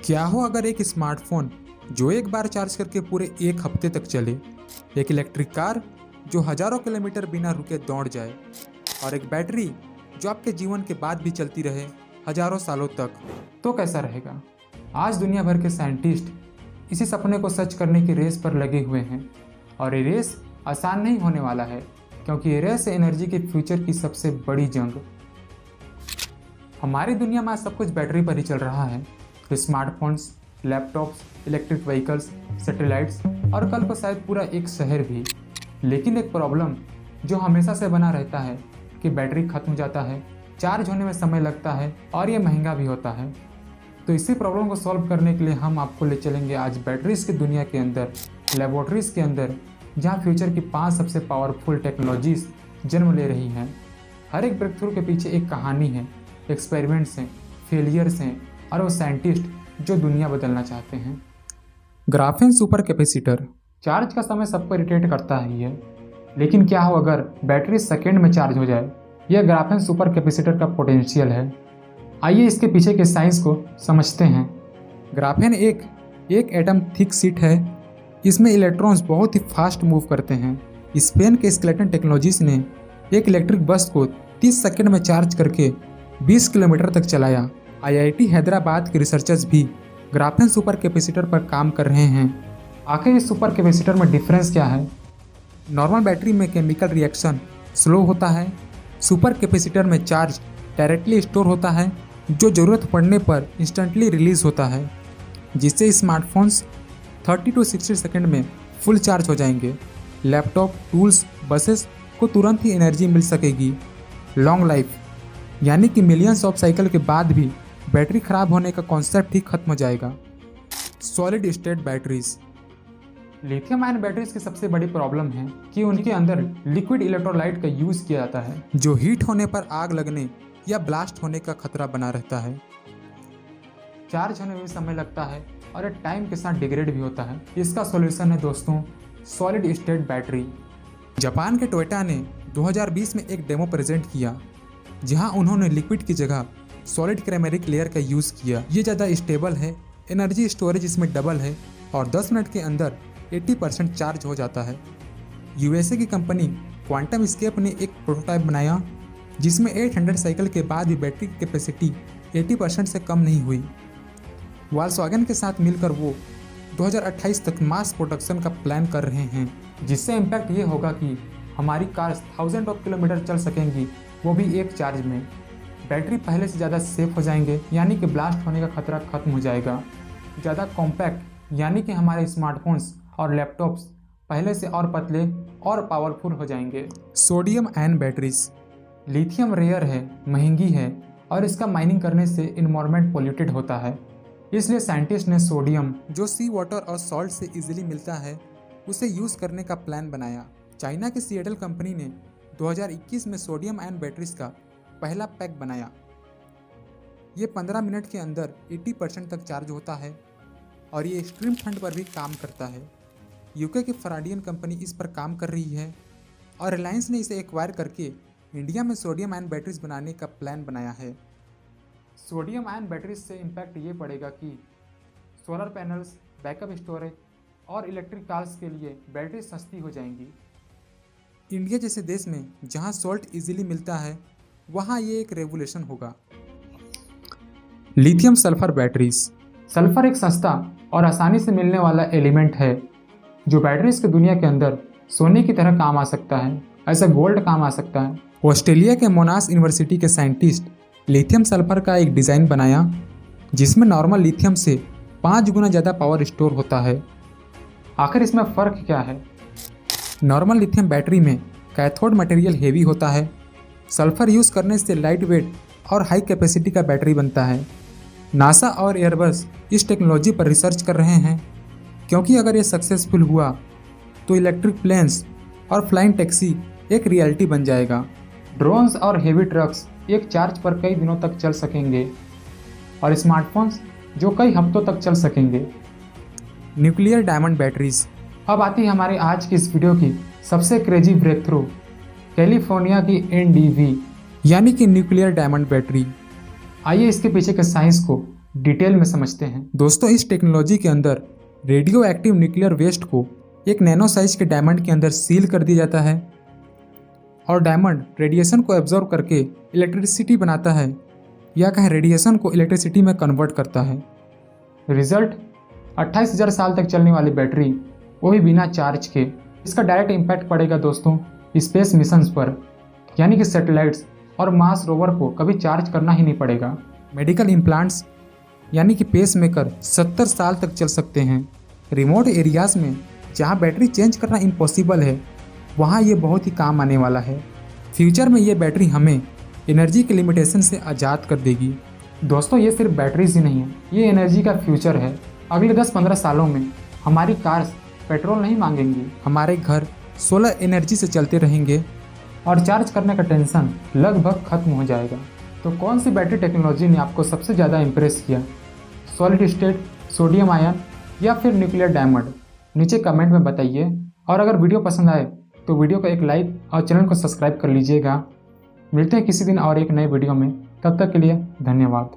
क्या हो अगर एक स्मार्टफोन जो एक बार चार्ज करके पूरे एक हफ्ते तक चले, एक इलेक्ट्रिक कार जो हजारों किलोमीटर बिना रुके दौड़ जाए, और एक बैटरी जो आपके जीवन के बाद भी चलती रहे हजारों सालों तक, तो कैसा रहेगा। आज दुनिया भर के साइंटिस्ट इसी सपने को सच करने की रेस पर लगे हुए हैं, और ये रेस आसान नहीं होने वाला है, क्योंकि ये रेस है एनर्जी के फ्यूचर की सबसे बड़ी जंग। हमारी दुनिया में आज सब कुछ बैटरी पर ही चल रहा है, तो smartphones, laptops, electric vehicles, satellites और कल को शायद पूरा एक शहर भी। लेकिन एक प्रॉब्लम जो हमेशा से बना रहता है कि बैटरी खत्म हो जाता है, चार्ज होने में समय लगता है और ये महंगा भी होता है। तो इसी प्रॉब्लम को सॉल्व करने के लिए हम आपको ले चलेंगे आज बैटरीज की दुनिया के अंदर, लेबोरेटरीज के अंदर, जहाँ फ्यूचर की 5 सबसे पावरफुल टेक्नोलॉजीज जन्म ले रही हैं। हर एक ब्रेक थ्रू के पीछे एक कहानी है, एक्सपेरिमेंट्स हैं, फेलियर्स हैं और वो साइंटिस्ट जो दुनिया बदलना चाहते हैं। ग्राफेन सुपर कैपेसिटर। चार्ज का समय सबको इरिटेट करता ही है, लेकिन क्या हो अगर बैटरी सेकेंड में चार्ज हो जाए। यह ग्राफेन सुपर कैपेसिटर का पोटेंशियल है। आइए इसके पीछे के साइंस को समझते हैं। ग्राफेन एक एटम थिक शीट है। इसमें इलेक्ट्रॉन्स बहुत ही फास्ट मूव करते हैं। स्पेन के स्केलेटन टेक्नोलॉजीज ने एक इलेक्ट्रिक बस को 30 सेकंड में चार्ज करके 20 किलोमीटर तक चलाया। आईआईटी हैदराबाद के रिसर्चर्स भी ग्राफेन सुपर कैपेसिटर पर काम कर रहे हैं। आखिर इस सुपर कैपेसिटर में डिफरेंस क्या है? नॉर्मल बैटरी में केमिकल रिएक्शन स्लो होता है। सुपर कैपेसिटर में चार्ज डायरेक्टली स्टोर होता है, जो ज़रूरत पड़ने पर इंस्टेंटली रिलीज होता है, जिससे स्मार्टफोन्स 30 to 60 सेकंड में फुल चार्ज हो जाएंगे। लैपटॉप, टूल्स, बसेस को तुरंत ही एनर्जी मिल सकेगी। लॉन्ग लाइफ, यानी कि मिलियंस ऑफ साइकिल के बाद भी बैटरी खराब होने का कॉन्सेप्ट ही खत्म हो जाएगा। Solid state batteries. Lithium ion batteries की सबसे बड़ी प्रॉब्लम है कि उनके अंदर लिक्विड इलेक्ट्रोलाइट का यूज़ किया जाता है, जो हीट होने पर आग लगने या ब्लास्ट होने का खतरा बना रहता है। चार्ज होने में भी समय लगता है और ये टाइम के साथ डिग्रेड भी होता है। इसका सॉल्यूशन है दोस्तों सॉलिड स्टेट बैटरी। जापान के टोयोटा ने 2020 में एक डेमो प्रेजेंट किया, जहां उन्होंने लिक्विड की जगह सॉलिड क्रेमेरिक लेयर का यूज़ किया। ये ज़्यादा स्टेबल है, एनर्जी स्टोरेज इसमें डबल है और 10 मिनट के अंदर 80% चार्ज हो जाता है। यूएसए की कंपनी क्वांटम स्केप ने एक प्रोटोटाइप बनाया, जिसमें 800 साइकिल के बाद भी बैटरी की कैपेसिटी 80% से कम नहीं हुई। वॉल्क्सवैगन के साथ मिलकर वो 2028 तक मास प्रोडक्शन का प्लान कर रहे हैं, जिससे इम्पैक्ट ये होगा कि हमारी कार्स 1000 ऑफ किलोमीटर चल सकेंगी, वो भी एक चार्ज में। बैटरी पहले से ज़्यादा सेफ हो जाएंगे, यानी कि ब्लास्ट होने का खतरा खत्म हो जाएगा। ज़्यादा कॉम्पैक्ट, यानी कि हमारे स्मार्टफोन्स और लैपटॉप्स पहले से और पतले और पावरफुल हो जाएंगे। Sodium ion batteries. Lithium rare है, महंगी है और इसका माइनिंग करने से इन्वायरमेंट पोल्यूटेड होता है। इसलिए साइंटिस्ट ने सोडियम, जो सी वाटर और सॉल्ट से इजीली मिलता है, उसे यूज़ करने का प्लान बनाया। चाइना की सीएटल कंपनी ने 2021 में सोडियम आयन बैटरीज का पहला पैक बनाया। ये 15 मिनट के अंदर 80% तक चार्ज होता है और ये एक्सट्रीम ठंड पर भी काम करता है। यूके की फराडियन कंपनी इस पर काम कर रही है और रिलायंस ने इसे एक्वायर करके इंडिया में सोडियम आयन बैटरीज बनाने का प्लान बनाया है। सोडियम आयन बैटरीज से इम्पैक्ट ये पड़ेगा कि सोलर पैनल्स, बैकअप स्टोरेज और इलेक्ट्रिक कार्स के लिए बैटरी सस्ती हो जाएंगी। इंडिया जैसे देश में जहां सॉल्ट इजीली मिलता है, वहां ये एक रेवोल्यूशन होगा। Lithium sulphur batteries. सल्फर एक सस्ता और आसानी से मिलने वाला एलिमेंट है, जो बैटरीज की दुनिया के अंदर सोने की तरह काम आ सकता है, ऐसा गोल्ड काम आ सकता है। ऑस्ट्रेलिया के मोनाश यूनिवर्सिटी के साइंटिस्ट लिथियम सल्फर का एक डिज़ाइन बनाया, जिसमें नॉर्मल लिथियम से 5 गुना ज़्यादा पावर स्टोर होता है। आखिर इसमें फ़र्क क्या है? नॉर्मल लिथियम बैटरी में कैथोड मटेरियल हेवी होता है। सल्फर यूज़ करने से लाइट वेट और हाई कैपेसिटी का बैटरी बनता है। नासा और एयरबस इस टेक्नोलॉजी पर रिसर्च कर रहे हैं, क्योंकि अगर ये सक्सेसफुल हुआ तो इलेक्ट्रिक प्लेन्स और फ्लाइंग टैक्सी एक रियलिटी बन जाएगा। ड्रोन्स और हेवी ट्रक्स एक चार्ज पर कई दिनों तक चल सकेंगे और स्मार्टफोन्स जो कई हफ्तों तक चल सकेंगे। Nuclear diamond batteries. अब आती है हमारे आज की इस वीडियो की सबसे क्रेजी ब्रेक थ्रू, कैलिफोर्निया की NDV यानी कि न्यूक्लियर डायमंड बैटरी। आइए इसके पीछे के साइंस को डिटेल में समझते हैं। दोस्तों, इस टेक्नोलॉजी के अंदर रेडियो एक्टिव न्यूक्लियर वेस्ट को एक नैनो साइज के डायमंड के अंदर सील कर दिया जाता है और डायमंड रेडिएशन को एब्जॉर्ब करके इलेक्ट्रिसिटी बनाता है या कहें रेडिएशन को इलेक्ट्रिसिटी में कन्वर्ट करता है। रिजल्ट 28,000 साल तक चलने वाली बैटरी, वो भी बिना चार्ज के। इसका डायरेक्ट इम्पैक्ट पड़ेगा दोस्तों स्पेस मिशंस पर, यानी कि सैटेलाइट्स और मार्स रोवर को कभी चार्ज करना ही नहीं पड़ेगा। मेडिकल इम्प्लांट्स यानी कि पेस मेकर 70 साल तक चल सकते हैं। रिमोट एरियाज़ में जहाँ बैटरी चेंज करना इम्पॉसिबल है, वहाँ ये बहुत ही काम आने वाला है। फ्यूचर में ये बैटरी हमें एनर्जी के लिमिटेशन से आज़ाद कर देगी। दोस्तों, ये सिर्फ बैटरीज ही नहीं है, ये एनर्जी का फ्यूचर है। अगले 10-15 सालों में हमारी कार्स पेट्रोल नहीं मांगेंगी, हमारे घर सोलर एनर्जी से चलते रहेंगे और चार्ज करने का टेंशन लगभग खत्म हो जाएगा। तो कौन सी बैटरी टेक्नोलॉजी ने आपको सबसे ज़्यादा इम्प्रेस किया? सॉलिड स्टेट, सोडियम आयन या फिर न्यूक्लियर डायमंड? नीचे कमेंट में बताइए। और अगर वीडियो पसंद आए तो वीडियो को एक लाइक और चैनल को सब्सक्राइब कर लीजिएगा। मिलते हैं किसी दिन और एक नए वीडियो में, तब तक के लिए धन्यवाद।